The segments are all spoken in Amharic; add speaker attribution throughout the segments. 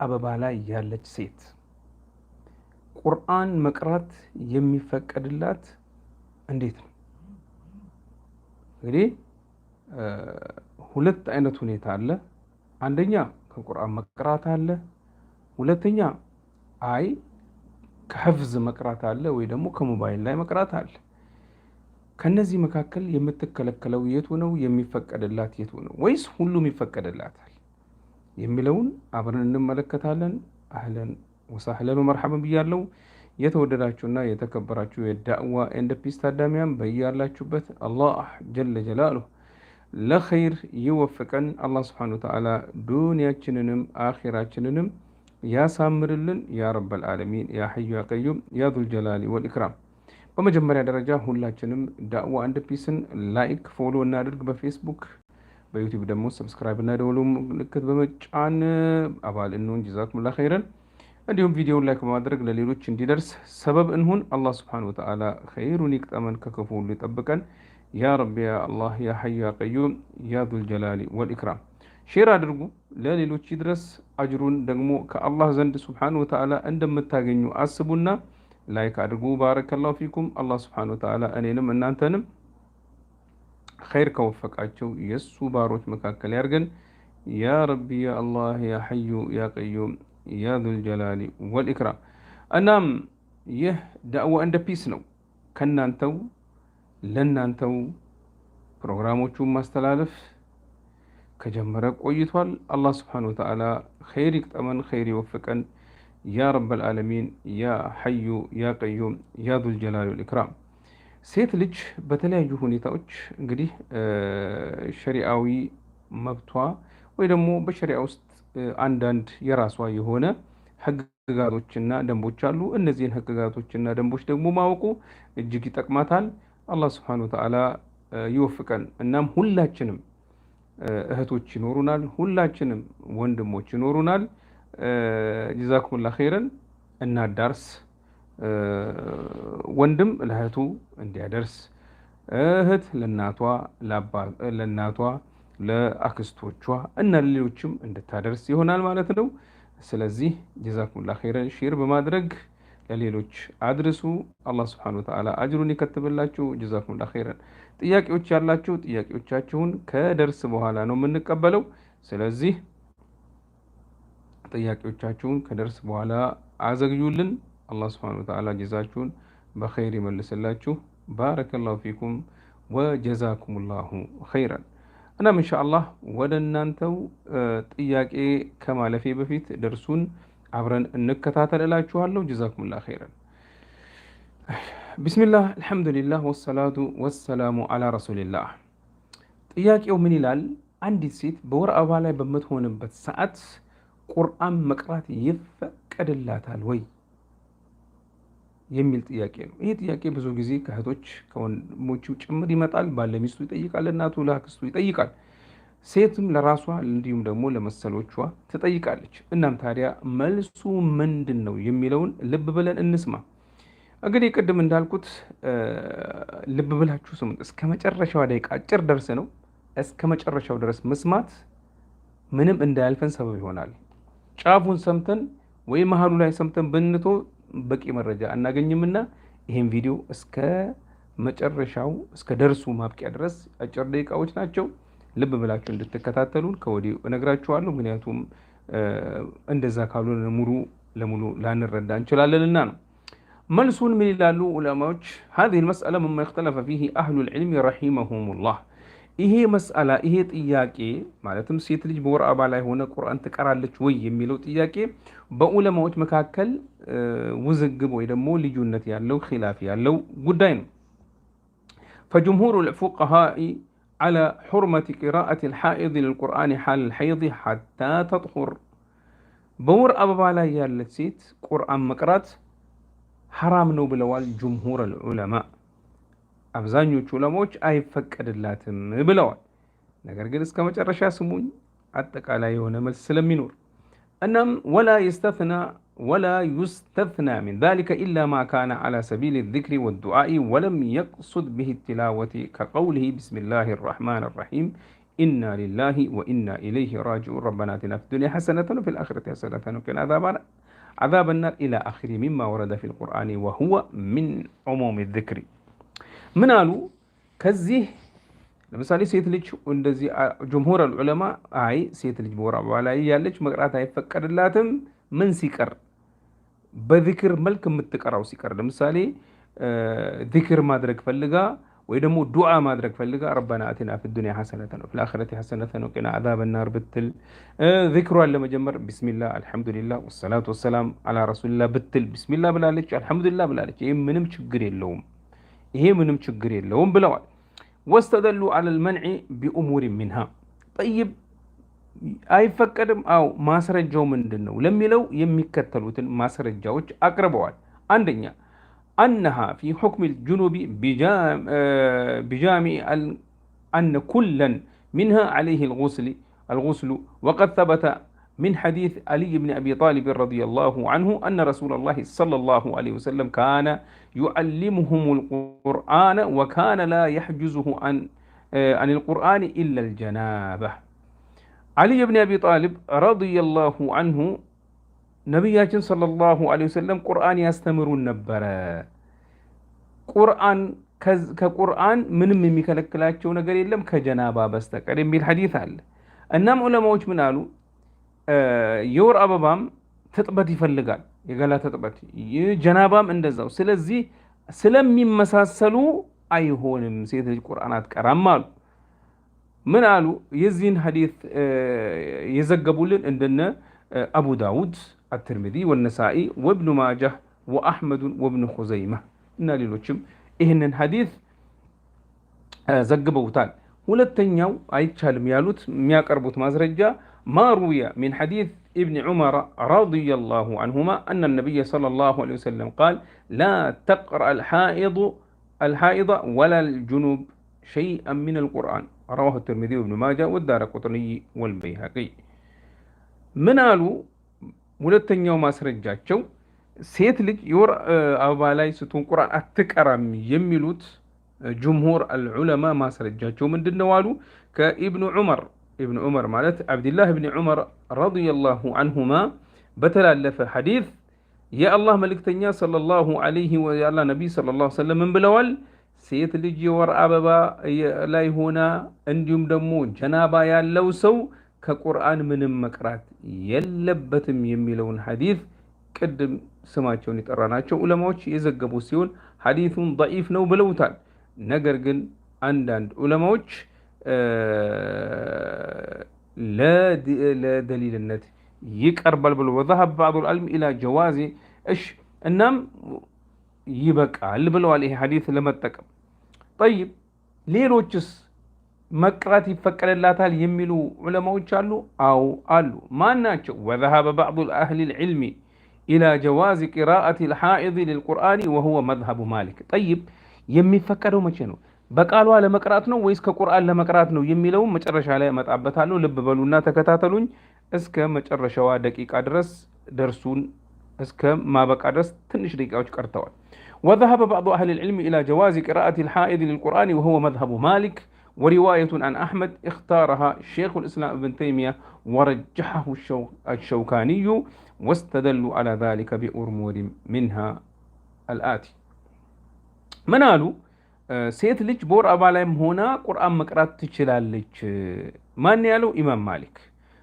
Speaker 1: አበባ ላይ ያለች ሴት ቁርአን መቅራት የሚፈቀድላት እንዴት ነው? እንግዲህ ሁለት አይነት ሁኔታ አለ። አንደኛ ከቁርአን መቅራት አለ። ሁለተኛ አይ ከህፍዝ መቅራት አለ ወይ ደግሞ ከሞባይል ላይ መቅራት አለ። ከነዚህ መካከል የምትከለከለው የቱ ነው? የሚፈቀድላት የቱ ነው? ወይስ ሁሉም ይፈቀድላታል የሚለውን አብረን እንመለከታለን። አህለን ወሳህለን ወመርሐበን ብያለሁ። የተወደዳችሁና የተከበራችሁ የዳዕዋ ኤንድ ፒስ ታዳሚያን በያላችሁበት አላህ ጀለ ጀላሉሁ ለኸይር ይወፍቀን። አላህ ስብሓነሁ ወተዓላ ዱንያችንንም አኺራችንንም ያሳምርልን ያ ረበል ዓለሚን ያ ሐዩ ያ ቀዩም ያ ዙል ጀላሊ ወል ኢክራም። በመጀመሪያ ደረጃ ሁላችንም ዳዕዋ ኤንድ ፒስን ላይክ ፎሎ እናድርግ። በፌስቡክ በዩቲዩብ ደግሞ ሰብስክራይብ እና ደወሉ ምልክት በመጫን አባል እንሁን። ጀዛኩሙላህ ኸይረን። እንዲሁም ቪዲዮውን ላይክ በማድረግ ለሌሎች እንዲደርስ ሰበብ እንሁን። አላህ ስብሓነሁ ወተዓላ ኸይሩን ይቅጠመን፣ ከክፉ ሁሉ ይጠብቀን ያ ረቢ ያ አላህ ያ ሐዩ ያ ቀዩም ያ ዙል ጀላሊ ወል ኢክራም። ሼር አድርጉ ለሌሎች ይድረስ። አጅሩን ደግሞ ከአላህ ዘንድ ስብሓነሁ ወተዓላ እንደምታገኙ አስቡና ላይክ አድርጉ። ባረከላሁ ፊኩም። አላህ ስብሓነሁ ወተዓላ እኔንም እናንተንም ኸይር ከወፈቃቸው የእሱ ባሮች መካከል ያርገን ያ ረቢ ያ አላህ ያ ሐዩ ያ ቀዩም ያ ዙል ጀላሊ ወል ኢክራም። እናም ይህ ዳዕዋ ኤንድ ፒስ ነው። ከናንተው ለናንተው ፕሮግራሞቹን ማስተላለፍ ከጀመረ ቆይቷል። አላህ ስብሓነሁ ወተዓላ ኸይር ይቅጠመን፣ ኸይር ይወፍቀን ያ ረበል ዓለሚን ያ ሐዩ ያ ቀዩም ያ ዙል ጀላሊ ወል ኢክራም። ሴት ልጅ በተለያዩ ሁኔታዎች እንግዲህ ሸሪዓዊ መብቷ ወይ ደግሞ በሸሪዓ ውስጥ አንዳንድ የራሷ የሆነ ህግጋቶችና ደንቦች አሉ። እነዚህን ህግጋቶችና ደንቦች ደግሞ ማወቁ እጅግ ይጠቅማታል። አላህ ስብሓነሁ ወተዓላ ይወፍቀን። እናም ሁላችንም እህቶች ይኖሩናል፣ ሁላችንም ወንድሞች ይኖሩናል። ጀዛኩሙላህ ኸይረን። እናዳርስ። ወንድም ለእህቱ እንዲያደርስ፣ እህት ለእናቷ ለአክስቶቿ እና ሌሎችም እንድታደርስ ይሆናል ማለት ነው። ስለዚህ ጀዛኩሙላህ ኸይረን ሼር በማድረግ ለሌሎች አድርሱ። አላህ ስብሓነሁ ወተዓላ አጅሩን ይከትብላችሁ። ጀዛኩሙላህ ኸይረን። ጥያቄዎች ያላችሁ ጥያቄዎቻችሁን ከደርስ በኋላ ነው የምንቀበለው። ስለዚህ ጥያቄዎቻችሁን ከደርስ በኋላ አዘግዩልን። አላህ ስብሓነሁ ወተዓላ ጀዛችሁን በኸይር ይመልስላችሁ። ባረከላሁ ፊኩም ወጀዛኩሙላሁ ኸይረን። እናም ኢንሻአላህ ወደ እናንተው ጥያቄ ከማለፌ በፊት ደርሱን አብረን እንከታተል እላችኋለሁ። ጀዛኩሙላህ ኸይረን። ቢስሚላህ አልሐምዱሊላህ ወሰላቱ ወሰላሙ አላ ረሱሊላህ። ጥያቄው ምን ይላል? አንዲት ሴት በወር አበባ ላይ በምትሆንበት ሰዓት ቁርአን መቅራት ይፈቀድላታል ወይ የሚል ጥያቄ ነው። ይህ ጥያቄ ብዙ ጊዜ ከእህቶች ከወንድሞቹ ጭምር ይመጣል። ባለ ሚስቱ ይጠይቃል፣ እናቱ ለአክስቱ ይጠይቃል፣ ሴትም ለራሷ እንዲሁም ደግሞ ለመሰሎቿ ትጠይቃለች። እናም ታዲያ መልሱ ምንድን ነው የሚለውን ልብ ብለን እንስማ። እንግዲህ ቅድም እንዳልኩት ልብ ብላችሁ ስሙት። እስከ መጨረሻዋ ደቂቃ አጭር ደርስ ነው። እስከ መጨረሻው ድረስ መስማት ምንም እንዳያልፈን ሰበብ ይሆናል። ጫፉን ሰምተን ወይ መሀሉ ላይ ሰምተን ብንቶ በቂ መረጃ አናገኝምና ይሄን ቪዲዮ እስከ መጨረሻው እስከ ደርሱ ማብቂያ ድረስ አጭር ደቂቃዎች ናቸው። ልብ ብላችሁ እንድትከታተሉን ከወዲሁ እነግራችኋለሁ። ምክንያቱም እንደዛ ካልሆነ ሙሉ ለሙሉ ላንረዳ እንችላለንና ነው። መልሱን ምን ይላሉ ዑለማዎች? هذه المسألة مما اختلف فيه أهل العلم رحمهم الله። ይሄ መስአላ ይሄ ጥያቄ ማለትም ሴት ልጅ በወር አበባ ላይ ሆነ ቁርአን ትቀራለች ወይ የሚለው ጥያቄ በዑለማዎች መካከል ውዝግብ ወይ ደግሞ ልዩነት ያለው ኺላፍ ያለው ጉዳይ ነው። فجمهور الفقهاء على حرمة قراءة الحائض للقرآن حال الحيض حتى تطهر። በወር አበባ ላይ ያለች ሴት ቁርአን መቅራት ሐራም ነው ብለዋል ጅምሁር العلماء። አብዛኞቹ ዑለማዎች አይፈቀድላትም ብለዋል። ነገር ግን እስከ መጨረሻ ስሙኝ አጠቃላይ የሆነ መልስ ስለሚኖር እናም ولا يستثنى من ذلك إلا ما كان على سبيل الذكر والدعاء ولم يقصد به التلاوة كقوله بسم الله الرحمن الرحيم إنا لله وإنا إليه راجعون ربنا آتنا في الدنيا حسنة وفي الآخرة حسنة وقنا عذاب النار إلى آخر مما ورد في القرآن وهو من عموم الذكر. من قالوا كزيه لمثالي سيت لج وندزي جمهور العلماء سيت لج بورا ولا يالج مقرات يفكر اللاتم من سيكر بذكر ملك متقراو سيكر لمثالي ذكر ما درك فلقا ويدمو دعاء ما درك فلقا ربنا آتنا في الدنيا حسنة وفي الآخرة حسنة وقنا عذاب النار بتل ذكروا لما جمر بسم الله الحمد لله والصلاة والسلام على رسول الله بتل بسم الله بلالك الحمد لله بلالك إيه منم شجر اللوم إيه منم شجر اللوم بلوال واستدلوا على المنع بأمور منها. طيب አይፈቀድም አው ማስረጃው ምንድነው ለሚለው የሚከተሉትን ማስረጃዎች አቅርበዋል። አንደኛ أنها في حكم الجنوب بجامع أن كلا منها عليه الغسل وقد ثبت من حديث علي بن أبي طالب رضي الله عنه أن رسول الله صلى الله عليه وسلم كان يعلمهم القرآن وكان لا يحجزه عن القرآن إلا الجنابة. علي بن أبي طالب رضي الله عنه ነቢያችን ሰለላሁ ዐለይሂ ወሰለም ቁርአን ያስተምሩን ነበረ። ቁርአን ከቁርአን ምንም የሚከለክላቸው ነገር የለም ከጀናባ በስተቀር የሚል ሐዲስ አለ። እናም ዑለማዎች ምን አሉ? የወር አበባም ትጥበት ይፈልጋል፣ የገላ ትጥበት፣ ጀናባም እንደዛው። ስለዚህ ስለሚመሳሰሉ አይሆንም ሴት ልጅ ቁርአን አትቀራም አሉ። ምን አሉ? የዚህን ሐዲስ የዘገቡልን እንደነ አቡ ዳውድ الترمذي والنسائي وابن ماجه وأحمد وابن خزيمة إن ليلوچم إهنن حديث زقبوتان ሁለተኛው አይቻልም ያሉት የሚያቀርቡት ማስረጃ ما روي من حديث ابن عمر رضي الله عنهما أن النبي صلى الله عليه وسلم قال لا تقرأ الحائض ولا الجنوب شيئا من القرآن رواه الترمذي وابن ماجه والدارقطني والبيهقي. من قالوا ሁለተኛው ማስረጃቸው ሴት ልጅ የወር አበባ ላይ ስትሆን ቁርአን አትቀራም የሚሉት ጅምሁር አልዑለማ ማስረጃቸው ምንድነው አሉ? ከኢብኑ ዑመር ማለት አብዱላህ ኢብኑ ዑመር ረዲየላሁ ዐንሁማ በተላለፈ ሐዲስ የአላህ መልእክተኛ ሰለላሁ ዐለይሂ ወሰለም ነብይ ሰለላሁ ዐለይሂ ወሰለም ብለዋል፣ ሴት ልጅ የወር አበባ ላይ ሆና እንዲሁም ደግሞ ጀናባ ያለው ሰው ከቁርአን ምንም መቅራት የለበትም የሚለውን ሐዲስ ቅድም ስማቸውን የጠራናቸው ዑለማዎች የዘገቡ ሲሆን ሐዲሱን ضعيف ነው ብለውታል። ነገር ግን አንዳንድ ዑለማዎች ለደሊልነት ይቀርባል ብለው وذهب بعض العلم الى جواز እናም ይበቃል ብለዋል ይሄ ሐዲስ ለመጠቀም። طيب ሌሎችስ መቅራት ይፈቀድላታል የሚሉ ዑለማዎች አሉ? አው አሉ። ማናቸው? وذهب بعض اهل العلم الى جواز قراءة الحائض للقرآن وهو مذهب مالك. طيب የሚፈቀደው መቼ ነው? በቃሏ ለመቅራት ነው ወይስ ከቁርአን ለመቅራት ነው የሚለው መጨረሻ ላይ መጣበታለሁ። ልብ በሉና ተከታተሉኝ እስከ መጨረሻዋ ደቂቃ ድረስ ደርሱን እስከ ማበቃ ድረስ ትንሽ ደቂቃዎች ቀርተዋል። وذهب بعض اهل العلم الى جواز قراءة الحائض للقرآن وهو مذهب مالك ورواية عن أحمد اختارها شيخ الإسلام ابن تيمية ورجحه الشوكاني واستدلوا على ذلك بأمور منها الآتي. من قالوا ሴት ልጅ በወር አበባ ላይም ሆና ቁርአን መቅራት ትችላለች። ማን ያለው? ኢማም ማሊክ።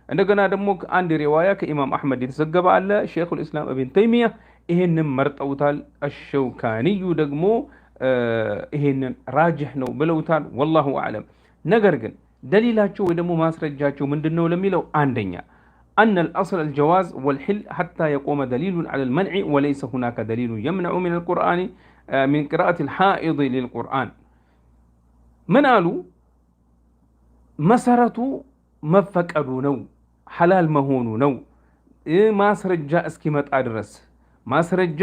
Speaker 1: እንደገና ደግሞ አንድ ሪዋያ ከኢማም አህመድ የተዘገበ አለ። ሼኹል ኢስላም ኢብኑ ተይሚያ ይሄንን መርጠውታል። አሸውካኒዩ ደግሞ ይሄንን ራጅህ ነው ብለውታል። ወላሁ አዕለም። ነገር ግን ደሊላቸው ወይ ደግሞ ማስረጃቸው ምንድነው ለሚለው አንደኛ أن الأصل الجواز والحل حتى يقوم دليل على المنع وليس هناك دليل يمنع من القرآن من قراءة الحائض للقرآن. من قالوا مسرته مفقدوا نو حلال مهونو نو ማስረጃ እስኪመጣ ድረስ ማስረጃ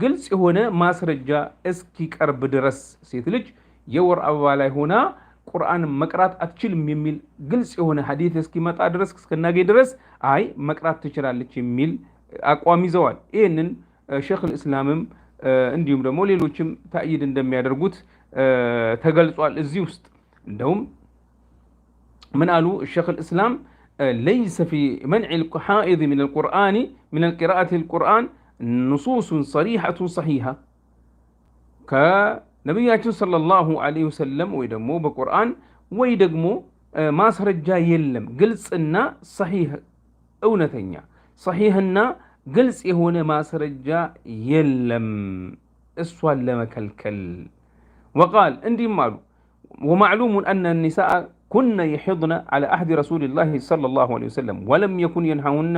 Speaker 1: ግልጽ የሆነ ማስረጃ እስኪቀርብ ድረስ ሴት ልጅ የወር አበባ ላይ ሆና ቁርአን መቅራት አትችልም የሚል ግልጽ የሆነ ሐዲስ እስኪመጣ ድረስ እስከናገኝ ድረስ አይ መቅራት ትችላለች የሚል አቋም ይዘዋል። ይሄንን ሼኹል ኢስላምም እንዲሁም ደግሞ ሌሎችም ታይድ እንደሚያደርጉት ተገልጿል። እዚህ ውስጥ እንደውም من قالوا الشيخ الإسلام ليس في منع الحائض من القرآن من القراءة القرآن نصوص صريحة صحيحة كنبياتنا صلى الله عليه وسلم ويدمو بقرآن ويدمو ما سرجا يلم قلص إننا صحيح أونتنيا صحيحنا قلص هنا ما سرجا يلم السؤال لما كالكل وقال عندي مالو ومعلوم أن النساء كن يحضن على عهد رسول الله صلى الله عليه وسلم ولم يكن ينههن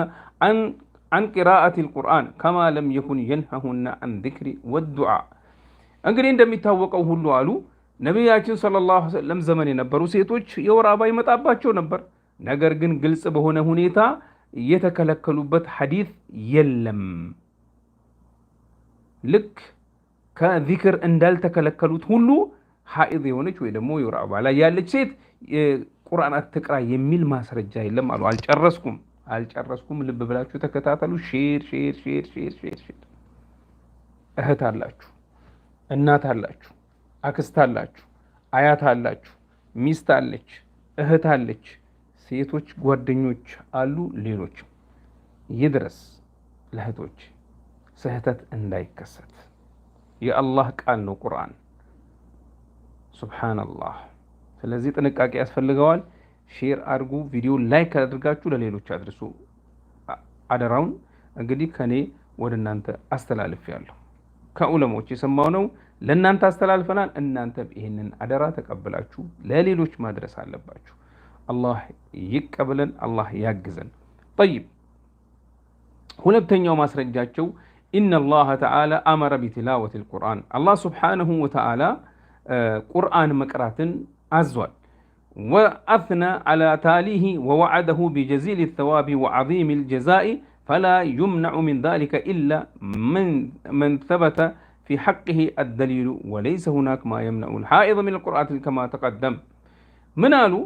Speaker 1: عن قراءة القرآن كما لم يكن ينههن عن ذكر والدعاء እንግዲህ እንደሚታወቀው ሁሉ አሉ ነብያችን ሰለላሁ ዐለይሂ ወሰለም ዘመን የነበሩ ሴቶች የወር አበባ ይመጣባቸው ነበር። ነገር ግን ግልጽ በሆነ ሁኔታ የተከለከሉበት ሐዲስ የለም። ልክ ከዚክር እንዳልተከለከሉት ሁሉ ሐኢድ የሆነች ወይ ደግሞ የወር አበባ ላይ ያለች ሴት ቁርአን አትቅራ የሚል ማስረጃ የለም አሉ። አልጨረስኩም። ልብ ብላችሁ ተከታተሉ። ሼር እህት አላችሁ፣ እናት አላችሁ፣ አክስት አላችሁ፣ አያት አላችሁ፣ ሚስት አለች፣ እህት አለች፣ ሴቶች ጓደኞች አሉ፣ ሌሎች ይድረስ ለእህቶች ስህተት እንዳይከሰት የአላህ ቃል ነው ቁርአን። ሱብሃንአላህ። ስለዚህ ጥንቃቄ ያስፈልገዋል። ሼር አድርጉ፣ ቪዲዮ ላይክ አድርጋችሁ ለሌሎች አድርሱ። አደራውን እንግዲህ ከኔ ወደ እናንተ አስተላልፌያለሁ። ከዑለሞች የሰማው ነው ለእናንተ አስተላልፈናል። እናንተም ይህንን አደራ ተቀብላችሁ ለሌሎች ማድረስ አለባችሁ። አላህ ይቀበለን፣ አላህ ያግዘን። ጠይብ ሁለተኛው ማስረጃቸው ኢነላህ ተዓላ አመረ ቢቲላወት ልቁርአን አላህ ስብሓንሁ ወተዓላ ቁርአን መቅራትን አዟል። ወአثنى على تاليه ووعده بجزيل الثواب وعظيم الجزاء فلا يمنع من ذلك إلا من ثبت في حقه الدليل وليس هناك ما يمنع الحائض من القرآن كما تقدم. من قالوا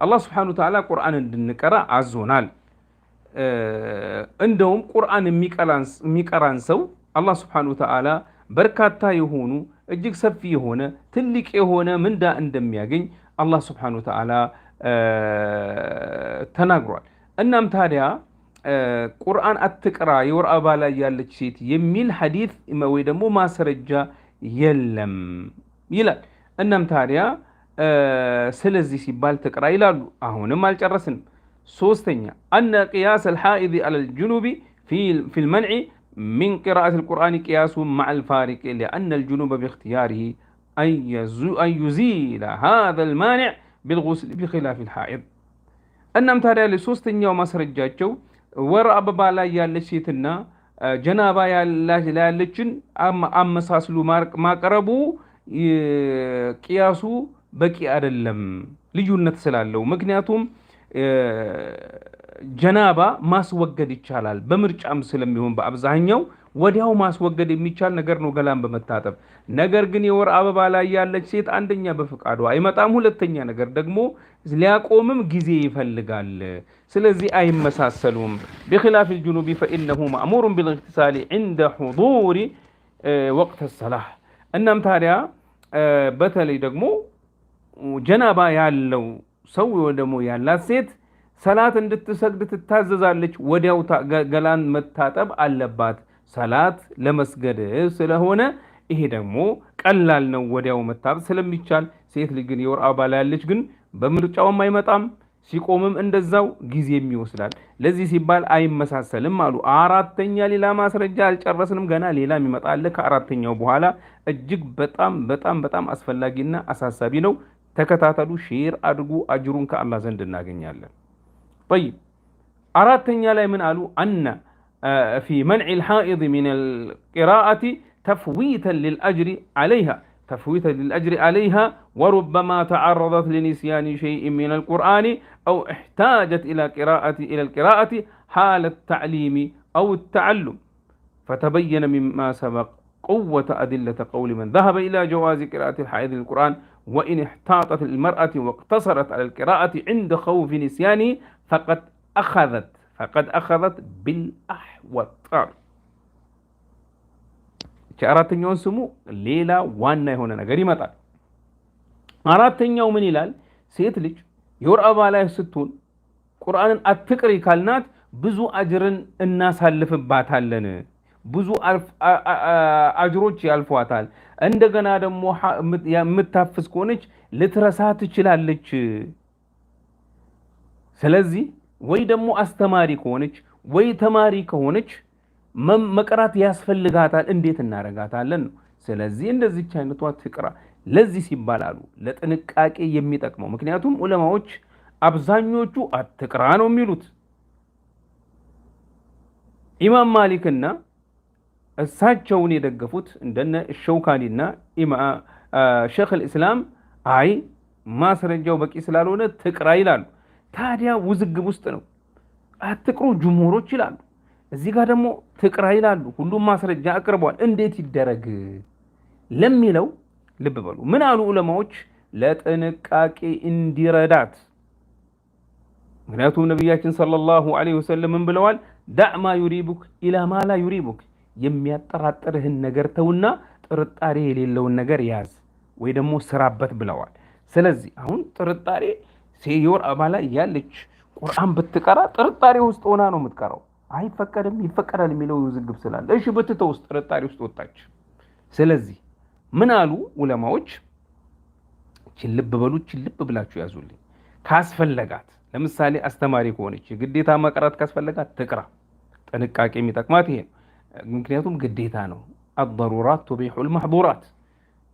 Speaker 1: الله سبحانه وتعالى قرآن النكرة عزونال عندهم قرآن ميقران سو الله سبحانه وتعالى بركاتا يهونو እጅግ ሰፊ የሆነ ትልቅ የሆነ ምንዳ እንደሚያገኝ አላህ Subhanahu Wa Ta'ala ተናግሯል። እናም ታዲያ ቁርአን አትቅራ የወር አበባ ላይ ያለች ሴት የሚል ሐዲስ ወይ ደግሞ ማስረጃ የለም ይላል። እናም ታዲያ ስለዚህ ሲባል ትቅራ ይላሉ። አሁንም አልጨረስንም። ሶስተኛ أن قياس الحائض على الجنوب في المنع من قراءة القرآن قياس مع الفارق لأن الجنوب باختياره أن يزيل هذا المانع بالغسل بخلاف الحائض. أنم ترى لسوستن يوم مسرجاتشو ورا أبا لا يالشيتنا جنابا يالشين أم مساسلو ما قربو قياسو بكي أدلم لجنة سلالو مكنياتهم ጀናባ ማስወገድ ይቻላል። በምርጫም ስለሚሆን በአብዛኛው ወዲያው ማስወገድ የሚቻል ነገር ነው ገላን በመታጠብ። ነገር ግን የወር አበባ ላይ ያለች ሴት አንደኛ በፍቃዷ አይመጣም፣ ሁለተኛ ነገር ደግሞ ሊያቆምም ጊዜ ይፈልጋል። ስለዚህ አይመሳሰሉም። بخلاف الجنوب فإنه مأمور بالاغتسال عند حضور وقت الصلاة። እናም ታዲያ በተለይ ደግሞ ጀናባ ያለው ሰው ደግሞ ያላት ሴት ሰላት እንድትሰግድ ትታዘዛለች። ወዲያው ገላን መታጠብ አለባት ሰላት ለመስገድ ስለሆነ ይሄ ደግሞ ቀላል ነው ወዲያው መታጠብ ስለሚቻል። ሴት ልጅ ግን የወር አበባ ላይ ያለች ግን በምርጫውም አይመጣም፣ ሲቆምም እንደዛው ጊዜም ይወስዳል። ለዚህ ሲባል አይመሳሰልም አሉ። አራተኛ ሌላ ማስረጃ አልጨረስንም፣ ገና ሌላም ይመጣል ከአራተኛው በኋላ። እጅግ በጣም አስፈላጊና አሳሳቢ ነው። ተከታተሉ፣ ሼር አድርጉ፣ አጅሩን ከአላህ ዘንድ እናገኛለን። طيب أرادتني لا من قالوا أن في منع الحائض من القراءة تفويتا للأجر عليها وربما تعرضت لنسيان شيء من القرآن أو احتاجت إلى القراءة حال التعليم أو التعلم فتبين مما سبق قوة أدلة قول من ذهب إلى جواز قراءة الحائض للقرآن وإن احتاطت المرأة واقتصرت على القراءة عند خوف نسيانه فقد أخذت بالأحوط. አራተኛውን ስሙ ሌላ ዋና የሆነ ነገር ይመጣል። አራተኛው ምን ይላል? ሴት ልጅ የወር አበባ ላይ ስትሆን ቁርአንን አትቅሪ ካልናት ብዙ አጅርን እናሳልፍባታለን። ብዙ አጅሮች ያልፏታል። እንደገና ደግሞ የምታፍዝ ከሆነች ልትረሳ ትችላለች። ስለዚህ ወይ ደግሞ አስተማሪ ከሆነች ወይ ተማሪ ከሆነች መቅራት ያስፈልጋታል። እንዴት እናረጋታለን ነው። ስለዚህ እንደዚች አይነቷ ትቅራ። ለዚህ ሲባል አሉ ለጥንቃቄ የሚጠቅመው ምክንያቱም ዑለማዎች አብዛኞቹ አትቅራ ነው የሚሉት። ኢማም ማሊክና እሳቸውን የደገፉት እንደነ ሸውካኒና ሼኽ አልእስላም አይ ማስረጃው በቂ ስላልሆነ ትቅራ ይላሉ። ታዲያ ውዝግብ ውስጥ ነው። አትቅሩ ጅምሁሮች ይላሉ፣ እዚህ ጋር ደግሞ ትቅራ ይላሉ። ሁሉም ማስረጃ አቅርቧል። እንዴት ይደረግ ለሚለው ልብ በሉ። ምን አሉ ዑለማዎች? ለጥንቃቄ እንዲረዳት። ምክንያቱም ነቢያችን ሰለላሁ ዐለይሂ ወሰለም ምን ብለዋል? ዳዕ ማ ዩሪቡክ ኢላ ማ ላ ዩሪቡክ፣ የሚያጠራጥርህን ነገር ተውና ጥርጣሬ የሌለውን ነገር ያዝ ወይ ደግሞ ስራበት ብለዋል። ስለዚህ አሁን ጥርጣሬ የወር አበባ ላይ ያለች ቁርአን ብትቀራ ጥርጣሬ ውስጥ ሆና ነው የምትቀራው። አይፈቀድም ይፈቀዳል የሚለው ውዝግብ ስላለ እሺ ብትተው ውስጥ ጥርጣሬ ውስጥ ወጣች። ስለዚህ ምን አሉ ዑለማዎች? ልብ በሉ፣ ልብ ብላችሁ ያዙልኝ። ካስፈለጋት ለምሳሌ አስተማሪ ከሆነች ግዴታ መቅራት ካስፈለጋት ትቅራ። ጥንቃቄ የሚጠቅማት ይሄ ነው። ምክንያቱም ግዴታ ነው። አضሩራት ቱቢሑል መሕዙራት፣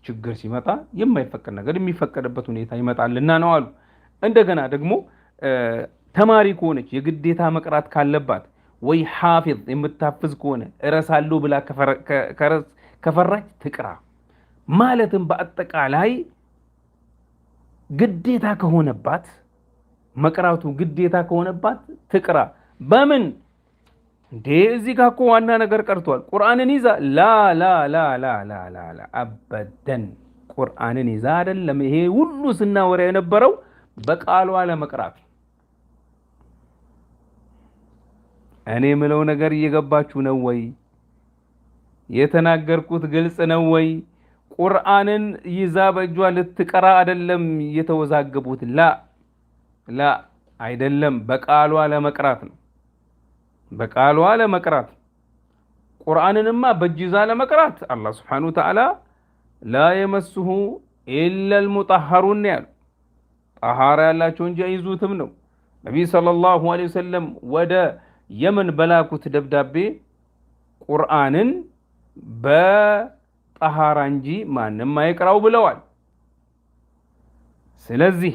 Speaker 1: ችግር ሲመጣ የማይፈቀድ ነገር የሚፈቀድበት ሁኔታ ይመጣልና ነው አሉ። እንደገና ደግሞ ተማሪ ከሆነች የግዴታ መቅራት ካለባት ወይ ሐፊዝ የምታፍዝ ከሆነ እረሳለሁ ብላ ከፈራች ትቅራ። ማለትም በአጠቃላይ ግዴታ ከሆነባት መቅራቱ ግዴታ ከሆነባት ትቅራ። በምን እንዴ? እዚህ ጋር እኮ ዋና ነገር ቀርቷል። ቁርአንን ይዛ ላ አበደን ቁርአንን ይዛ አይደለም። ይሄ ሁሉ ስናወራ የነበረው በቃሏ ለመቅራት። እኔ ምለው ነገር እየገባችሁ ነው ወይ? የተናገርኩት ግልጽ ነው ወይ? ቁርአንን ይዛ በእጇ ልትቀራ አይደለም የተወዛገቡት። ላ አይደለም፣ በቃሏ ለመቅራት ነው። በቃሏ ለመቅራት ቁርአንንማ በእጅ ይዛ ለመቅራት አላህ ሱብሓነሁ ወተዓላ ላ የመስሁ ኢለል ሙጠሀሩን ያሉ ጠሃራ ያላቸው እንጂ አይዙትም ነው። ነቢይ ሰለላሁ ዐለይሂ ወሰለም ወደ የመን በላኩት ደብዳቤ ቁርአንን በጠሃራ እንጂ ማንም አይቅራው ብለዋል። ስለዚህ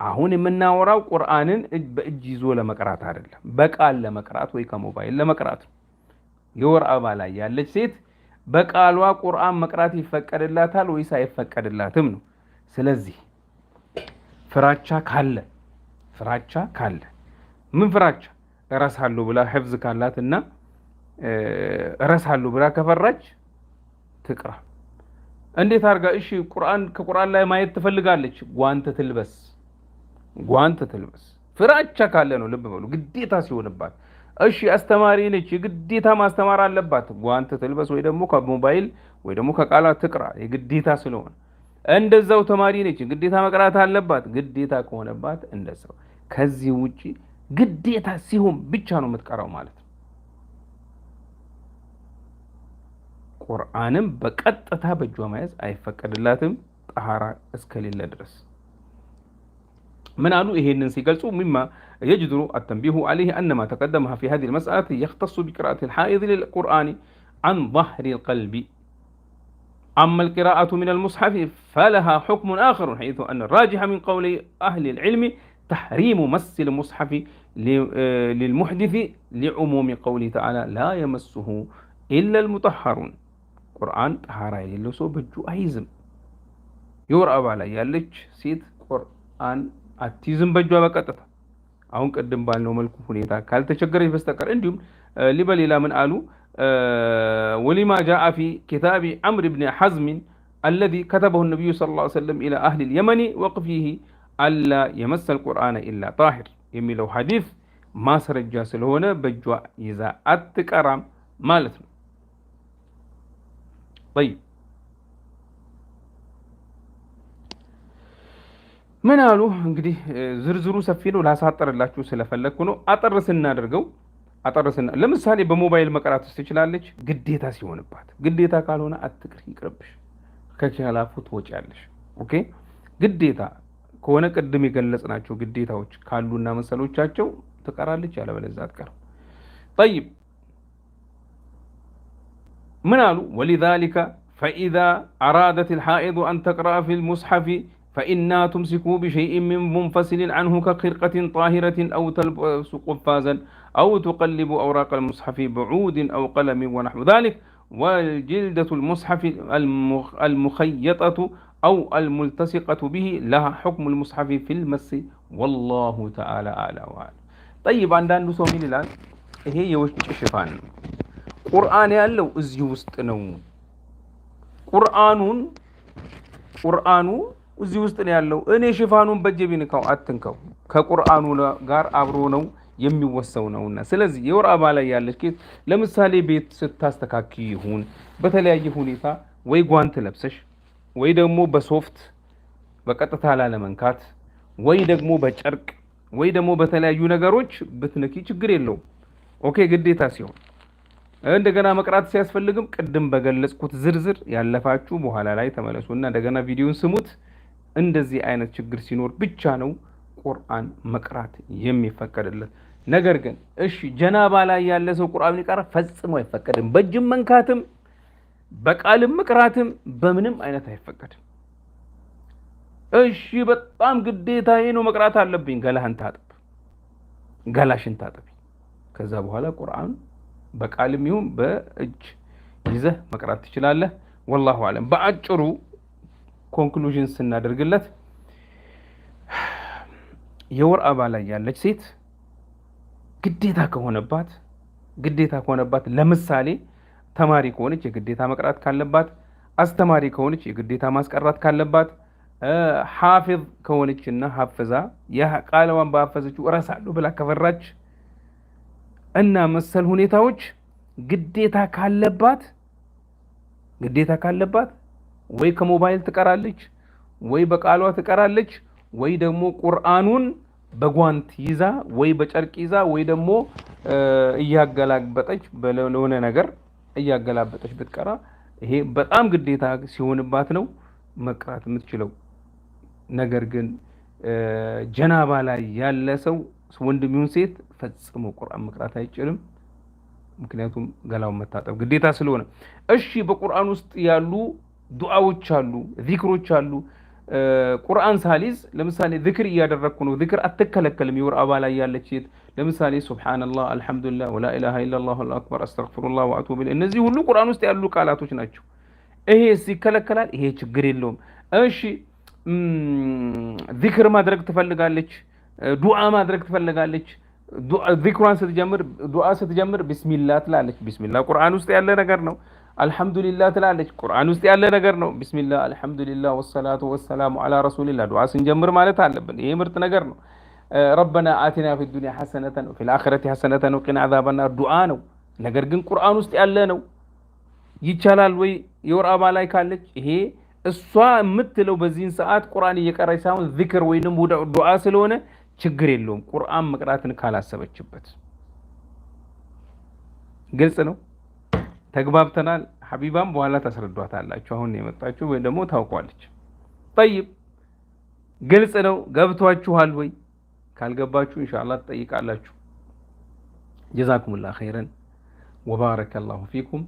Speaker 1: አሁን የምናወራው ቁርአንን በእጅ ይዞ ለመቅራት አይደለም፣ በቃል ለመቅራት ወይ ከሞባይል ለመቅራት ነው። የወር አበባ ላይ ያለች ሴት በቃሏ ቁርአን መቅራት ይፈቀድላታል ወይስ አይፈቀድላትም ነው። ስለዚህ ፍራቻ ካለ ምን ፍራቻ? እረሳለሁ ብላ ሕፍዝ ካላትና እረሳለሁ ብላ ከፈራች ትቅራ። እንዴት አድርጋ? እሺ ከቁርአን ላይ ማየት ትፈልጋለች፣ ጓንት ትልበስ። ፍራቻ ካለ ነው። ልብ በሉ፣ ግዴታ ሲሆንባት። እሺ አስተማሪ ነች፣ የግዴታ ማስተማር አለባት፣ ጓንት ትልበስ ወይ ደግሞ ከሞባይል ወይ ደግሞ ከቃላት ትቅራ፣ የግዴታ ስለሆነ። እንደዛው ተማሪ ነች፣ ግዴታ መቅራት አለባት፣ ግዴታ ከሆነባት እንደዛው። ከዚህ ውጪ ግዴታ ሲሆን ብቻ ነው የምትቀራው ማለት ነው። ቁርአንም በቀጥታ በእጇ መያዝ አይፈቀድላትም ጠሃራ እስከሌለ ድረስ። من قالوا إيه ننسي قالوا مما يجدر التنبيه عليه أن ما تقدمها في هذه المسألة يختص بقراءة الحائض للقرآن عن ظهر القلب. أما القراءة من المصحف فلها حكم آخر، حيث أن الراجح من قول أهل العلم تحريم مس المصحف للمحدث لعموم قوله تعالى لا يمسه إلا المطهرون. قرآن طهارة يلسو بجو أيزم يور أبا لا يالج سيد قرآن አትይዝም በእጇ በቀጥታ። አሁን ቀደም ባልነው መልኩ ሁኔታ ካልተቸገረች በስተቀር። እንዲሁም ሊበሌላ ምን አሉ? ወሊማ ጃአ ፊ ኪታቢ ዐምር ብን ሐዝም الذي كتبه النبي صلى الله عليه وسلم إلى أهل اليمن وقفه ألا يمس القرآن إلا طاهر የሚለው ሐዲስ ማስረጃ ስለሆነ በእጇ ይዛ አትቀራም ማለት ነው። طيب ምን አሉ እንግዲህ ዝርዝሩ ሰፊ ነው፣ ላሳጠርላችሁ ስለፈለግኩ ነው። አጠር ስናደርገው ለምሳሌ በሞባይል መቅራት ትችላለች፣ ግዴታ ሲሆንባት። ግዴታ ካልሆነ አትቅሪ፣ ይቅርብሽ፣ ከኪላፉ ትወጪያለሽ። ኦኬ። ግዴታ ከሆነ ቅድም የገለጽናቸው ግዴታዎች ካሉና መሰሎቻቸው ትቀራለች፣ ያለበለዚያ አትቀርም። ጠይብ ምን አሉ? ወሊዛሊከ ፈኢዛ አራደት ልሓኢዱ አን ተቅረአ ፊ ልሙስሐፊ فإنها تمسك بشيء من منفصل عنه كخرقة طاهرة أو تلبس قفازا أو تقلب أوراق المصحف بعود أو قلم ونحو ذلك. والجلدة المصحف المخيطة أو الملتصقة به لها حكم المصحف في المس والله تعالى أعلى وأعلم. طيب عندنا سو من الآن هي የውጭ ሽፋን ነው። ቁርአን ያለው እዚህ ውስጥ ነው። ቁርአኑ እዚህ ውስጥ ነው ያለው። እኔ ሽፋኑን በእጄ ቢነካው አትንካው፣ ከቁርአኑ ጋር አብሮ ነው የሚወሰው ነውና። ስለዚህ የወር አበባ ላይ ያለች ኬት ለምሳሌ ቤት ስታስተካኪ ይሁን በተለያየ ሁኔታ ወይ ጓንት ለብሰሽ ወይ ደግሞ በሶፍት በቀጥታ ላለመንካት ወይ ደግሞ በጨርቅ ወይ ደግሞ በተለያዩ ነገሮች ብትነኪ ችግር የለውም። ኦኬ። ግዴታ ሲሆን እንደገና መቅራት ሲያስፈልግም ቅድም በገለጽኩት ዝርዝር ያለፋችሁ በኋላ ላይ ተመለሱና እንደገና ቪዲዮን ስሙት። እንደዚህ አይነት ችግር ሲኖር ብቻ ነው ቁርአን መቅራት የሚፈቀድለት። ነገር ግን እሺ ጀናባ ላይ ያለ ሰው ቁርአን ይቀራ ፈጽሞ አይፈቀድም። በእጅም መንካትም በቃልም መቅራትም በምንም አይነት አይፈቀድም። እሺ በጣም ግዴታዬ ነው መቅራት አለብኝ፣ ገላሽን ታጠቢ። ከዛ በኋላ ቁርአን በቃልም ይሁን በእጅ ይዘህ መቅራት ትችላለህ። ወላሁ አለም። በአጭሩ ኮንክሉዥን ስናደርግለት የወር አበባ ላይ ያለች ሴት ግዴታ ከሆነባት ለምሳሌ ተማሪ ከሆነች የግዴታ መቅራት ካለባት፣ አስተማሪ ከሆነች የግዴታ ማስቀራት ካለባት፣ ሐፊዝ ከሆነችና ሐፍዛ ቃልዋን ባፈዘችው እረሳለሁ ብላ ከፈራች እና መሰል ሁኔታዎች ግዴታ ካለባት ወይ ከሞባይል ትቀራለች ወይ በቃሏ ትቀራለች ወይ ደግሞ ቁርአኑን በጓንት ይዛ ወይ በጨርቅ ይዛ ወይ ደግሞ እያገላበጠች ለሆነ ነገር እያገላበጠች ብትቀራ ይሄ በጣም ግዴታ ሲሆንባት ነው መቅራት የምትችለው። ነገር ግን ጀናባ ላይ ያለ ሰው ወንድም ይሁን ሴት ፈጽሞ ቁርአን መቅራት አይችልም። ምክንያቱም ገላውን መታጠብ ግዴታ ስለሆነ። እሺ በቁርአን ውስጥ ያሉ ዱዓዎች አሉ፣ ዚክሮች አሉ። ቁርአን ሳሊዝ ለምሳሌ ዚክር እያደረግኩ ነው፣ ዚክር አትከለከልም። የወር አበባ ላይ ያለች ሴት ለምሳሌ ሱብሃንአላህ፣ አልሐምዱሊላህ፣ ወላ ኢላሃ ኢላላህ፣ ወላሁ አክበር፣ አስተግፊሩላህ ወአቱቡ ኢለይህ። እነዚህ ሁሉ ቁርአን ውስጥ ያሉ ቃላቶች ናቸው። ይሄ ይከለከላል? ይሄ ችግር የለውም። እሺ ዚክር ማድረግ ትፈልጋለች፣ ዱዓ ማድረግ ትፈልጋለች። ዚክሯን ስትጀምር ቢስሚላህ ትላለች። ቢስሚላህ ቁርአን ውስጥ ያለ ነገር ነው። አልሐምዱሊላህ ትላለች፣ ቁርአን ውስጥ ያለ ነገር ነው። ቢስሚላህ አልሐምዱሊላህ ወሰላቱ ወሰላሙ አላ ረሱሊላህ ዱዓ ስንጀምር ማለት አለብን። ይሄ ምርጥ ነገር ነው። ረበና አቲና ፊ ዱንያ ሐሰነተን ወፊል አኺረቲ ሐሰነተን ወቂና አዛበናር ዱዓ ነው። ነገር ግን ቁርአን ውስጥ ያለ ነው። ይቻላል ወይ? የወር አበባ ላይ ካለች ይሄ እሷ የምትለው በዚህን ሰዓት ቁርአን እየቀረች ሳይሆን ዚክር ወይንም ዱዓ ስለሆነ ችግር የለውም ቁርአን መቅራትን ካላሰበችበት። ግልጽ ነው። ተግባብተናል። ሐቢባም በኋላ ታስረዷታላችሁ። አሁን የመጣችሁ ወይ ደግሞ ታውቋለች። ጠይብ ግልጽ ነው። ገብቷችኋል ወይ? ካልገባችሁ ኢንሻአላህ ትጠይቃላችሁ። ጀዛኩሙላህ ኸይረን ወባረከላሁ ፊኩም።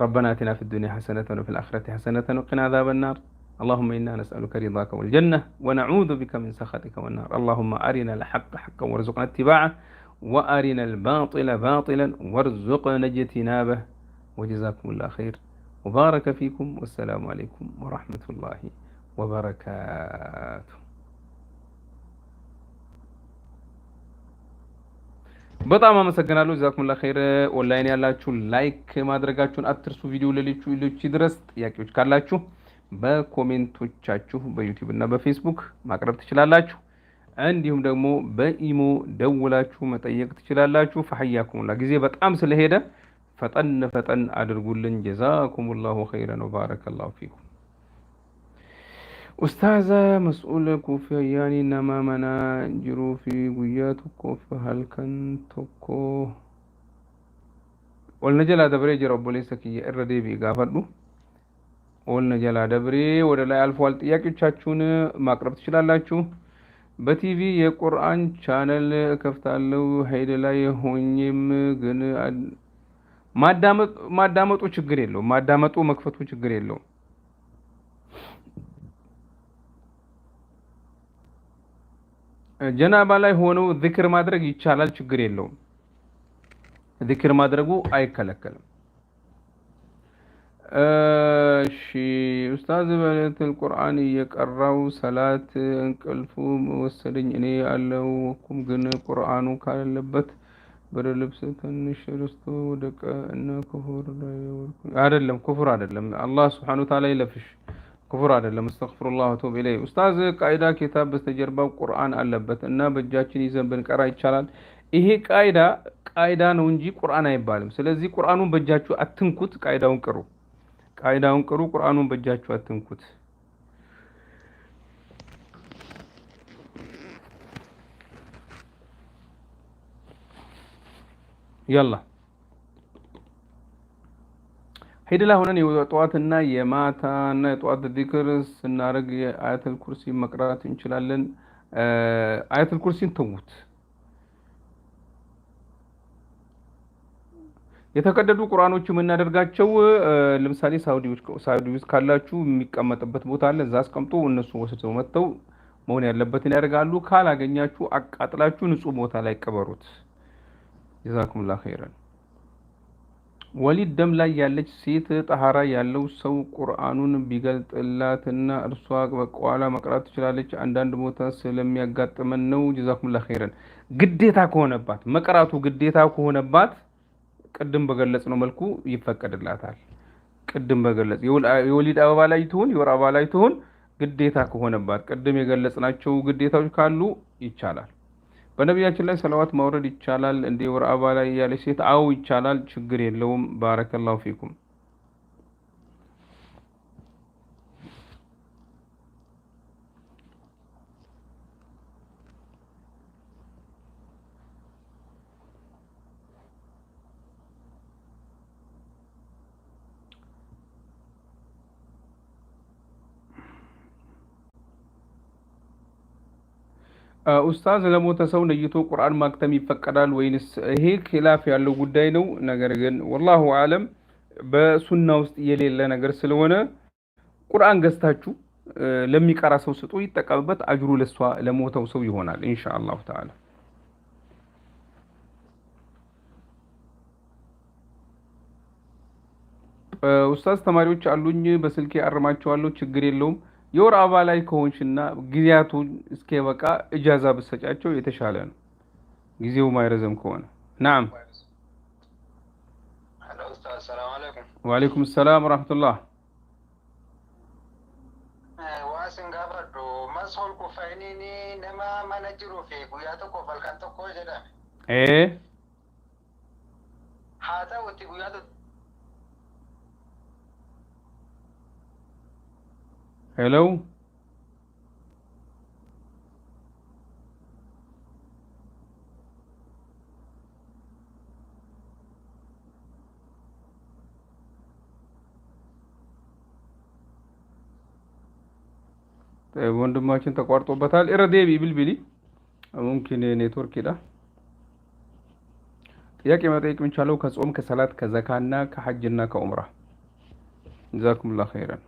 Speaker 1: ربنا آتنا في الدنيا حسنة وفي الآخرة حسنة وقنا عذاب النار. اللهم إنا نسألك رضاك والجنة ونعوذ بك من سخطك والنار. اللهم أرنا الحق حقا وارزقنا اتباعه وأرنا الباطل باطلا وارزقنا اجتنابه. وجزاكم الله خير وبارك فيكم والسلام عليكم ورحمة الله وبركاته. በጣም አመሰግናለሁ። ጀዛኩሙላህ ኸይር። ኦንላይን ያላችሁ ላይክ ማድረጋችሁን አትርሱ። ቪዲዮ ለሌሎች ድረስ ጥያቄዎች ካላችሁ በኮሜንቶቻችሁ በዩቲዩብ እና በፌስቡክ ማቅረብ ትችላላችሁ። እንዲሁም ደግሞ በኢሞ ደውላችሁ መጠየቅ ትችላላችሁ። ፈሐያኩሙላህ። ጊዜ በጣም ስለሄደ ፈጠን አድርጉልኝ። ጀዛኩሙላሁ ኸይረን ወባረከላሁ ፊኩም። أستاذة مسؤول كوفياني نما منا جرو في قيات كوف هل كان توكو والنجلا دبري جرب ليس كي الردي بي غافدو والنجلا دبري ولا ألف والت ጥያቄዎቻችሁን ማቅረብ ትችላላችሁ። በቲቪ የቁርአን ቻነል ከፍታለሁ ሄደ ላይ ሆኜም ግን ማዳመጡ ችግር የለውም። ማዳመጡ መክፈቱ ችግር የለውም። ጀናባ ላይ ሆኖ ዚክር ማድረግ ይቻላል፣ ችግር የለውም። ዚክር ማድረጉ አይከለከልም። እሺ ኡስታዝ በለተል ቁርአን እየቀራው ሰላት እንቅልፉ ወሰደኝ። እኔ አለውኩም ግን ቁርአኑ ካለበት በልብስ ትንሽ ረስቶ ወደቀ እና ኩፍር አይደለም፣ ኩፍር አይደለም። አላህ Subhanahu Wa Ta'ala ይለፍሽ። ኩፍር አይደለም። አስተግፍሩላህ ወተውብ ኢለይህ። ኡስታዝ ቃይዳ ኪታብ በስተጀርባው ቁርአን አለበት እና በእጃችን ይዘን ብንቀራ ይቻላል። ይሄ ቃይዳ ነው እንጂ ቁርአን አይባልም። ስለዚህ ቁርአኑን በእጃችሁ አትንኩት፣ ቃይዳውን ቅሩ። ቃይዳውን ቅሩ፣ ቁርአኑን በእጃችሁ አትንኩት። ያላ ሄድላ ሆነን የጠዋትና የማታና የጠዋት ዚክር ስናደርግ የአያተል ኩርሲ መቅራት እንችላለን። አያተል ኩርሲን ተውት። የተቀደዱ ቁርአኖች የምናደርጋቸው ለምሳሌ ሳውዲ ውስጥ ካላችሁ የሚቀመጥበት ቦታ አለ። እዛ አስቀምጦ እነሱ ወስደው መጥተው መሆን ያለበትን ያደርጋሉ። ካላገኛችሁ አቃጥላችሁ ንጹህ ቦታ ላይ ቀበሩት። ጀዛኩሙላህ ኸይረን። ወሊድ ደም ላይ ያለች ሴት ጠሃራ ያለው ሰው ቁርአኑን ቢገልጥላትና እርሷ በቋላ መቅራት ትችላለች? አንዳንድ ቦታ ስለሚያጋጥመን ነው። ጀዛኩሙላህ ኸይረን። ግዴታ ከሆነባት መቅራቱ ግዴታ ከሆነባት ቅድም በገለጽነው መልኩ ይፈቀድላታል። ቅድም በገለጽ የወሊድ አበባ ላይ ትሁን የወር አበባ ላይ ትሁን ግዴታ ከሆነባት ቅድም የገለጽናቸው ግዴታዎች ካሉ ይቻላል። በነቢያችን ላይ ሰላዋት ማውረድ ይቻላል እንዴ? ወር አበባ ላይ ያለች ሴት አው ይቻላል፣ ችግር የለውም። ባረከላሁ ፊኩም። ኡስታዝ ለሞተ ሰው ነይቶ ቁርአን ማክተም ይፈቀዳል ወይንስ? ይሄ ኺላፍ ያለው ጉዳይ ነው። ነገር ግን ወላሁ አለም በሱና ውስጥ የሌለ ነገር ስለሆነ ቁርአን ገዝታችሁ ለሚቀራ ሰው ስጡ፣ ይጠቀምበት። አጅሩ ለሷ ለሞተው ሰው ይሆናል ኢንሻአላህ ተዓላ። ኡስታዝ ተማሪዎች አሉኝ፣ በስልኬ አርማቸዋለሁ፣ ችግር የለውም። የወር አበባ ላይ ከሆንሽና ጊዜያቱን እስኪበቃ እጃዛ ብትሰጫቸው የተሻለ ነው፣ ጊዜው ማይረዘም ከሆነ። ናም
Speaker 2: ሰላም አለይኩም።
Speaker 1: ወአለይኩም ሰላም ወራህመቱላህ።
Speaker 2: ዋስን ጋፈዱ መስሆል ኩፈይኒኒ ነማ ማነጅሩ ፊ ጉያ tokko falkan tokko jedhame haa ta'utti guyyaa
Speaker 1: ሄሎ ወንድማችን ተቋርጦበታል። ኢረዴቢ ቢልቢሊ ሙምኪን ኔትወርክ ይዳ ጥያቄ መጠየቅ የምንቻለው ከጾም ከሰላት ከዘካና ከሐጅና ከዑምራ። ጀዛኩሙላህ ኸይረን።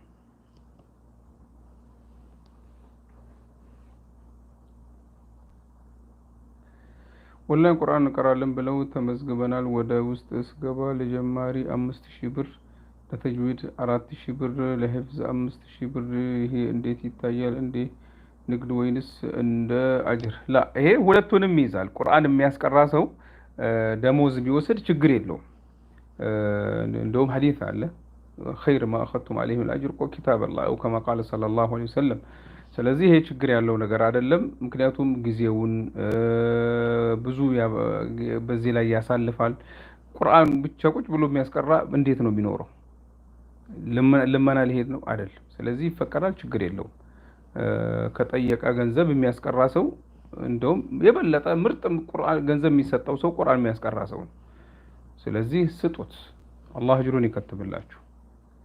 Speaker 1: ኦንላይን ቁርአን እንቀራለን ብለው ተመዝግበናል። ወደ ውስጥ ስገባ ለጀማሪ 5000 ብር፣ ለተጅዊድ 4000 ብር፣ ለሂፍዝ 5000 ብር። ይሄ እንዴት ይታያል? እንዴ ንግድ ወይንስ እንደ አጅር? ላ ይሄ ሁለቱንም ይይዛል። ቁርአን የሚያስቀራ ሰው ደሞዝ ቢወስድ ችግር የለውም። እንደውም ሐዲስ አለ خير ما اخذتم عليه الاجر كتاب الله او كما قال صلى الله عليه وسلم። ስለዚህ ይሄ ችግር ያለው ነገር አይደለም። ምክንያቱም ጊዜውን ብዙ በዚህ ላይ ያሳልፋል። ቁርአን ብቻ ቁጭ ብሎ የሚያስቀራ እንዴት ነው የሚኖረው? ልመና ሊሄድ ነው አይደለም። ስለዚህ ይፈቀዳል፣ ችግር የለውም። ከጠየቀ ገንዘብ የሚያስቀራ ሰው እንደውም የበለጠ ምርጥ ቁርአን ገንዘብ የሚሰጠው ሰው ቁርአን የሚያስቀራ ሰው ነው። ስለዚህ ስጡት፣ አላህ አጅሩን ይከትብላችሁ።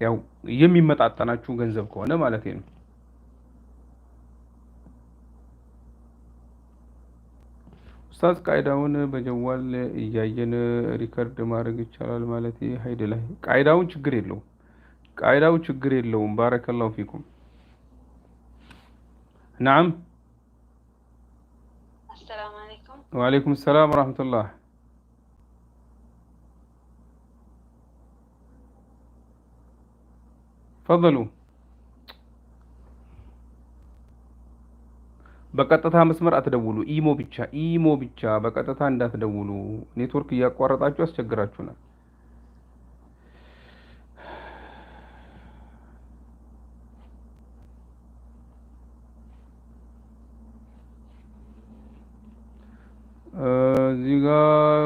Speaker 1: ያው የሚመጣጠናችሁ ገንዘብ ከሆነ ማለት ነው። ኡስታዝ ቃይዳውን በጀዋል እያየን ሪከርድ ማድረግ ይቻላል ማለት ሀይድ ላይ? ቃይዳውን ችግር የለውም፣ ቃይዳው ችግር የለውም። ባረከላሁ ፊኩም። ናም።
Speaker 3: አሰላሙ አለይኩም።
Speaker 1: ወአለይኩም ሰላም ወራህመቱላህ። ፈضሉ። በቀጥታ መስመር አትደውሉ፣ ኢሞ ብቻ በቀጥታ እንዳትደውሉ። ኔትወርክ እያቋረጣችሁ አስቸግራችሁናል። እዚህ ጋ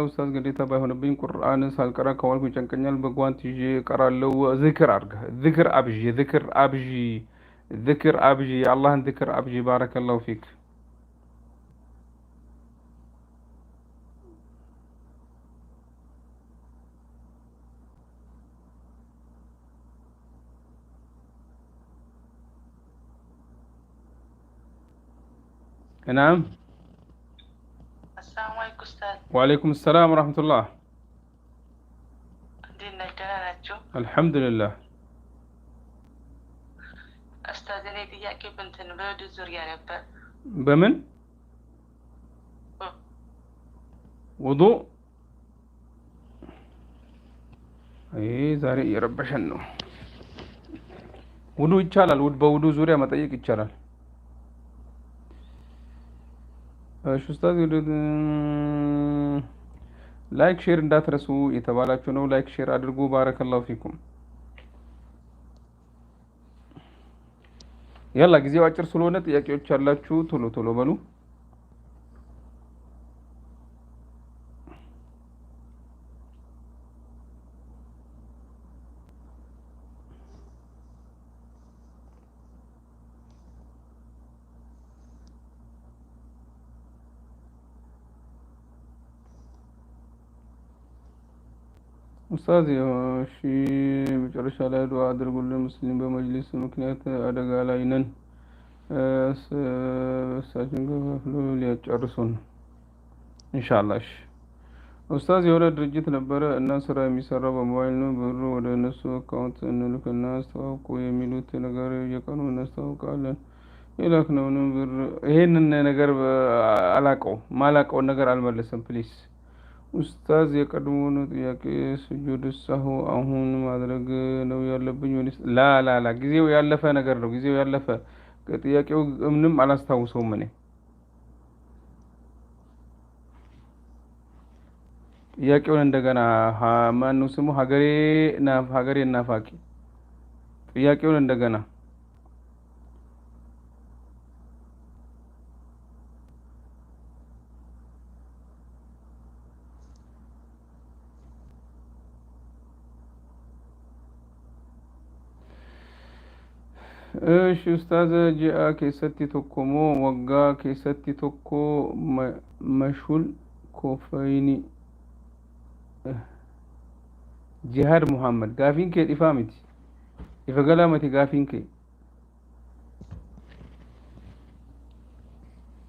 Speaker 1: ኡስታዝ ግዴታ ባይሆንብኝ ቁርአን ሳልቀራ ከዋልኩ ይጨንቀኛል። በጓንት ይዤ እቀራለሁ። ዝክር አድርገህ ዝክር አብዢ የአላህን ዝክር አብዢ። ባረከላሁ ፊክ። ናም።
Speaker 3: አሰላሙ አለይኩም ኡስታዝ።
Speaker 1: ወአለይኩም ሰላም ወራህመቱላህ።
Speaker 3: እንዴት ነህ? ደህና ናችሁ?
Speaker 1: አልሐምዱሊላህ።
Speaker 3: ኡስታዝ እኔ ጥያቄ በእንትን በወዱ ዙሪያ ነበር።
Speaker 1: በምን ውዱእ? ዛሬ እየረበሸን ነው። ውዱእ ይቻላል። በውዱእ ዙሪያ መጠየቅ ይቻላል። ኡስታዝ ላይክ ሼር እንዳትረሱ የተባላችሁ ነው። ላይክ ሼር አድርጉ። ባረከላሁ ፊኩም። ያላ ጊዜው አጭር ስለሆነ ጥያቄዎች ያላችሁ ቶሎ ቶሎ በሉ። ኡስታዝ እሺ፣ መጨረሻ ላይ ዱዓ አድርጉልን። ሙስሊም በመጅሊስ ምክንያት አደጋ ላይ ነን። እሳችን ከፋፍሎ ሊያጨርሱን ኢንሻአላህ። እሺ ኡስታዝ፣ የሆነ ድርጅት ነበረ እና ስራ የሚሰራው በሞባይል ነው። ብሩ ወደ እነሱ አካውንት እንልክና አስተዋውቁ የሚሉት ነገር የቀኑ እናስታውቃለን። የላክነውንም ብር ይሄንን ነገር ማላቀውን ነገር አልመለሰም። ፕሊስ ኡስታዝ፣ የቀድሞውን ጥያቄ ስጁድ ሳሁ አሁን ማድረግ ነው ያለብኝ ወይስ? ላ ጊዜው ያለፈ ነገር ነው። ጊዜው ያለፈ ጥያቄው ምንም አላስታውሰውም እኔ። ጥያቄውን እንደገና ማነው ስሙ? ሀገሬ ናፋቂ። ጥያቄውን እንደገና እሺ ኡስታዝ፣ ጂአ ኬሰቲ ቶኮሞ ወጋ ኬሰቲ ቶኮ መሹል ኮፈይኒ ጂሃድ ሙሐመድ ጋፊንኬ ዲፋሚቲ ይፈገላመቲ ጋፊንኬ።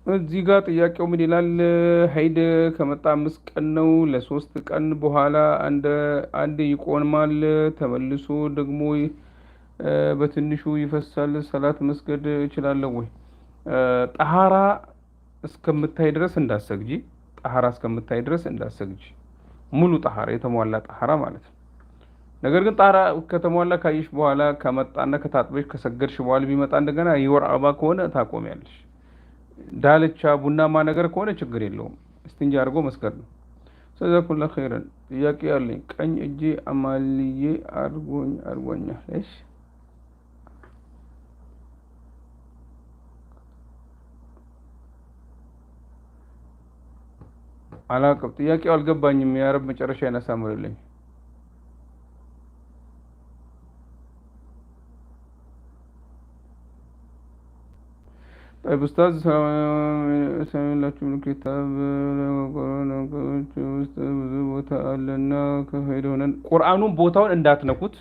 Speaker 1: እዚህ ጋር ጥያቄው ምን ይላል? ሀይድ ከመጣ 5 ቀን ነው። ለ3 ቀን በኋላ አንድ ይቆማል፣ ተመልሶ ደግሞ በትንሹ ይፈሳል። ሰላት መስገድ እችላለሁ ወይ? ጠሃራ እስከምታይ ድረስ እንዳሰግጂ። ሙሉ ጠሃራ፣ የተሟላ ጠሃራ ማለት ነው። ነገር ግን ጠሃራ ከተሟላ ካየሽ በኋላ ከመጣና ከታጥበሽ ከሰገድሽ በኋላ ቢመጣ እንደገና የወር አበባ ከሆነ ታቆሚያለሽ። ዳልቻ ቡናማ ነገር ከሆነ ችግር የለውም። እስቲንጃ አድርጎ መስገድ ነው። ጀዛኩሙላሁ ኸይረን። ጥያቄ ያለኝ ቀኝ እጄ አማልዬ አድርጎኛል። እሺ አላውቅም። ጥያቄው አልገባኝም። የአረብ መጨረሻ ያሳምርልኝ። طيب أستاذ ሰላላችሁ ኪታብ ነገሮች ውስጥ ብዙ ቦታ አለና ከሄደ ሆነን ቁርአኑን ቦታውን እንዳትነኩት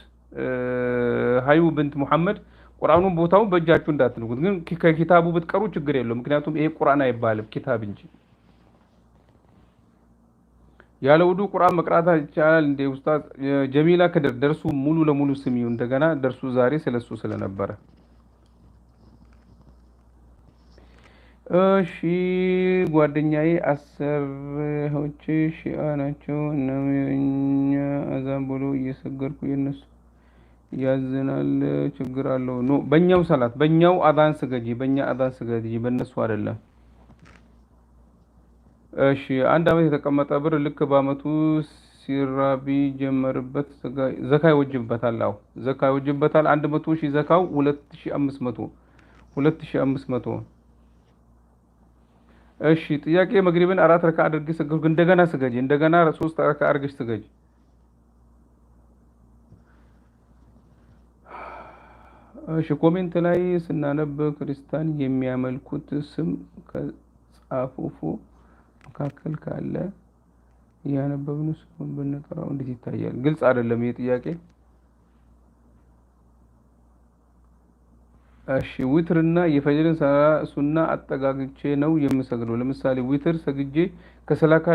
Speaker 1: ሀዩ ብንት ሙሐመድ ቁርአኑን ቦታውን በእጃችሁ እንዳትነኩት። ግን ከኪታቡ ብትቀሩ ችግር የለውም። ምክንያቱም ይሄ ቁርአን አይባልም ኪታብ እንጂ። ያለ ውዱ ቁርአን መቅራት ይቻላል እንዴ ኡስታዝ? ጀሚላ ከደር ደርሱ ሙሉ ለሙሉ ስሚው እንደገና ደርሱ ዛሬ ስለሱ ስለነበረ። እሺ ጓደኛዬ አሰሪዎች ሺአ ናቸው እና እኛ አዛን ብሎ እየሰገድኩ የነሱ ያዝናል ችግር አለው? ኖ በእኛው ሰላት በእኛው አዛን ስገጂ፣ በእኛ አዛን ስገጂ፣ በእነሱ አይደለም። እሺ አንድ አመት የተቀመጠ ብር ልክ በአመቱ ሲራቢ ጀመርበት ዘካ ይወጅበታል። አዎ ዘካ ይወጅበታል። 100,000 ዘካው 2500 እሺ ጥያቄ መግሪብን 4 ረካ አድርጊ ሰገድኩ እንደገና ስገጂ፣ እንደገና 3 ረካ አድርገሽ ስገጂ። እሺ ኮሜንት ላይ ስናነብ ክርስቲያን የሚያመልኩት ስም ከጻፉፉ መካከል ካለ ያነበብነው ስሙን ብንቀራው እንዴት ይታያል? ግልጽ አይደለም ይሄ ጥያቄ። እሺ ዊትርና የፈጅርን ሱና አጠጋግቼ ነው የምሰግደው። ለምሳሌ ዊትር ሰግጄ ከሰላካ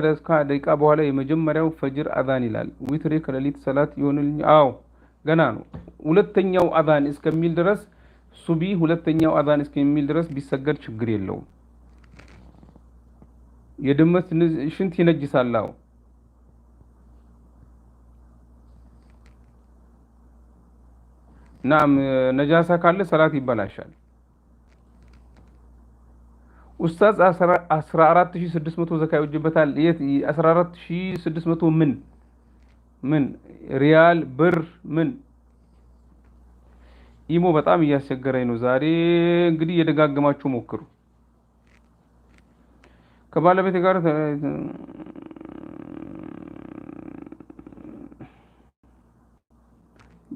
Speaker 1: ደቂቃ በኋላ የመጀመሪያው ፈጅር አዛን ይላል። ዊትር ከሌሊት ሰላት ይሆንልኝ? አዎ ገና ነው። ሁለተኛው አዛን እስከሚል ድረስ ሱቢ ሁለተኛው አዛን እስከሚል ድረስ ቢሰገድ ችግር የለውም። የድመት ሽንት ይነጅሳል? አዎ ናም ነጃሳ ካለ ሰላት ይበላሻል። ኡስታዝ 14600 ዘካ ይወጅበታል። የት 14600 ምን ሪያል ብር ምን? ኢሞ በጣም እያስቸገረኝ ነው ዛሬ። እንግዲህ የደጋግማችሁ ሞክሩ። ከባለቤት ጋር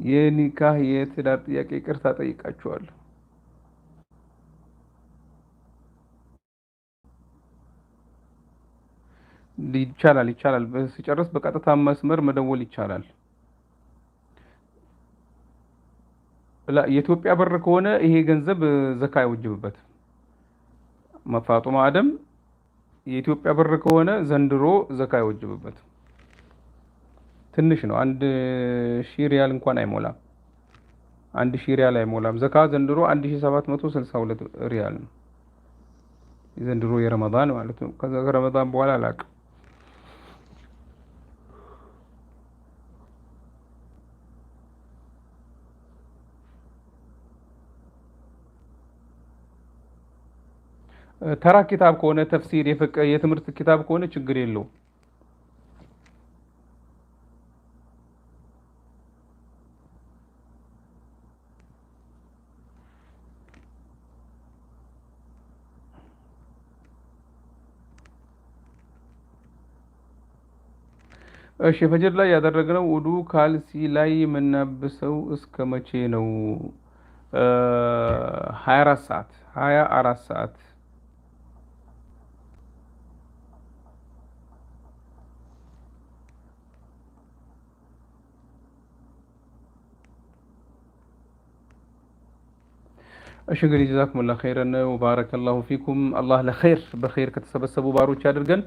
Speaker 1: የኒካህ የትዳር ጥያቄ ይቅርታ ጠይቃችኋለሁ። ይቻላል። ሲጨርስ በቀጥታ መስመር መደወል ይቻላል። የኢትዮጵያ ብር ከሆነ ይሄ ገንዘብ ዘካ አይወጅብበትም። መፋጡማ አደም የኢትዮጵያ ብር ከሆነ ዘንድሮ ዘካ አይወጅብበትም። ትንሽ ነው። 1000 ሪያል እንኳን አይሞላም። 1000 ሪያል አይሞላም። ዘካ ዘንድሮ 1762 ሪያል ነው። ዘንድሮ የረመዳን ማለት ነው። ከዛ ከረመዳን በኋላ አላውቅም። ተራ ኪታብ ከሆነ ተፍሲር የፍቅህ የትምህርት ኪታብ ከሆነ ችግር የለውም። እሺ ፈጅር ላይ ያደረግነው ውዱ ካልሲ ላይ የምናብሰው እስከ መቼ ነው? 24 ሰዓት። እሺ እንግዲህ ጀዛኩሙላህ ኸይረን ወባረከላሁ ፊኩም። አላህ ለኸይር በኸይር ከተሰበሰቡ ባሮች ያድርገን።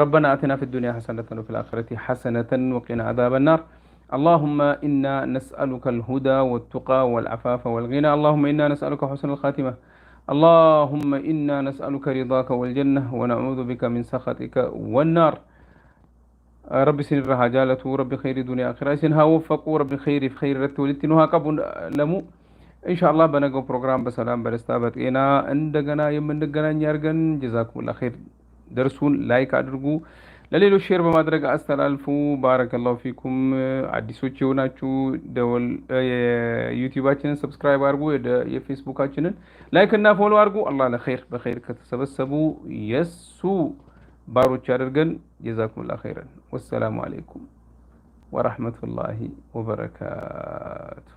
Speaker 1: ربنا آتنا في الدنيا حسنة وفي الآخرة حسنة وقنا عذاب النار. اللهم إنا نسألك الهدى والتقى والعفاف والغنى. اللهم إنا نسألك حسن الخاتمة. اللهم إنا نسألك رضاك والجنة ونعوذ بك من سخطك والنار. رب سنرها جالته رب خير الدنيا آخرة سنها وفقوا رب خير في خير رتولتنها قبل لمو إن شاء الله بنقو بروجرام بسلام برستابت إنا عندنا يمنقنا نيارجن. جزاكم الله خير. ደርሱን ላይክ አድርጉ፣ ለሌሎች ሼር በማድረግ አስተላልፉ። ባረከላሁ ፊኩም። አዲሶች የሆናችሁ ደወል የዩቲዩባችንን ሰብስክራይብ አድርጉ፣ የፌስቡካችንን ላይክ እና ፎሎ አድርጉ። አላህ ለኸይር በኸይር ከተሰበሰቡ የሱ ባሮች ያደርገን። ጀዛኩሙላህ ኸይረን። ወሰላሙ አለይኩም ወራህመቱላሂ ወበረካቱ።